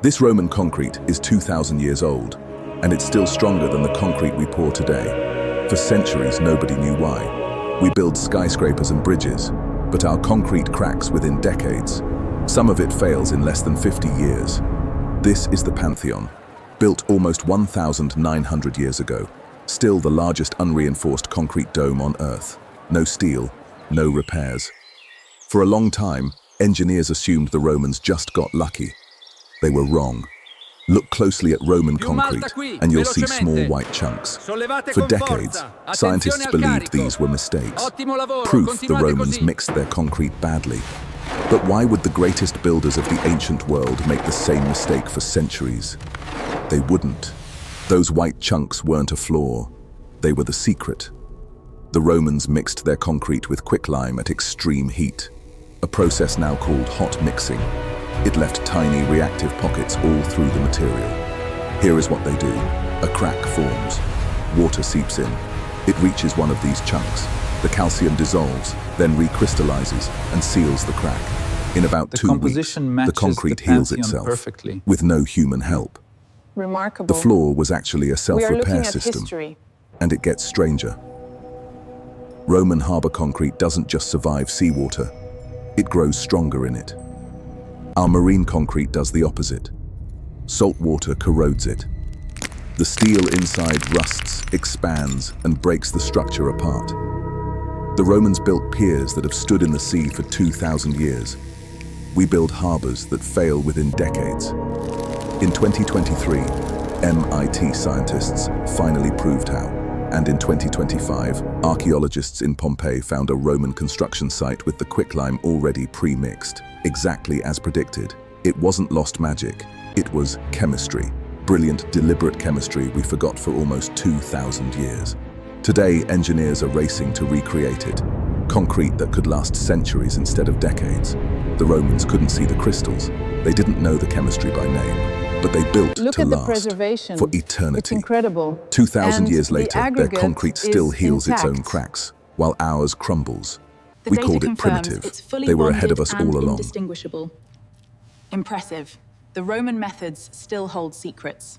This Roman concrete is 2,000 years old, and it's still stronger than the concrete we pour today. For centuries, nobody knew why. We build skyscrapers and bridges, but our concrete cracks within decades. Some of it fails in less than 50 years. This is the Pantheon, built almost 1,900 years ago. Still the largest unreinforced concrete dome on Earth. No steel, no repairs. For a long time, engineers assumed the Romans just got lucky. They were wrong. Look closely at Roman concrete and you'll see small white chunks. For decades, scientists believed these were mistakes. Proof the Romans mixed their concrete badly. But why would the greatest builders of the ancient world make the same mistake for centuries? They wouldn't. Those white chunks weren't a flaw. They were the secret. The Romans mixed their concrete with quicklime at extreme heat, a process now called hot mixing. It left tiny reactive pockets all through the material. Here is what they do. A crack forms. Water seeps in. It reaches one of these chunks. The calcium dissolves, then recrystallizes and seals the crack. In about 2 weeks, the concrete heals itself perfectly, with no human help. Remarkable. The flaw was actually a self-repair system. And it gets stranger. Roman harbor concrete doesn't just survive seawater. It grows stronger in it. Our marine concrete does the opposite. Salt water corrodes it. The steel inside rusts, expands, and breaks the structure apart. The Romans built piers that have stood in the sea for 2,000 years. We build harbors that fail within decades. In 2023, MIT scientists finally proved how. And in 2025, archaeologists in Pompeii found a Roman construction site with the quicklime already pre-mixed, exactly as predicted. It wasn't lost magic, it was chemistry. Brilliant, deliberate chemistry we forgot for almost 2,000 years. Today, engineers are racing to recreate it. Concrete that could last centuries instead of decades. The Romans couldn't see the crystals. They didn't know the chemistry by name. But they built to last, for eternity. It's incredible. 2,000 years later, their concrete still heals its own cracks, while ours crumbles. We called it primitive. They were ahead of us all along. Indistinguishable. Impressive. The Roman methods still hold secrets.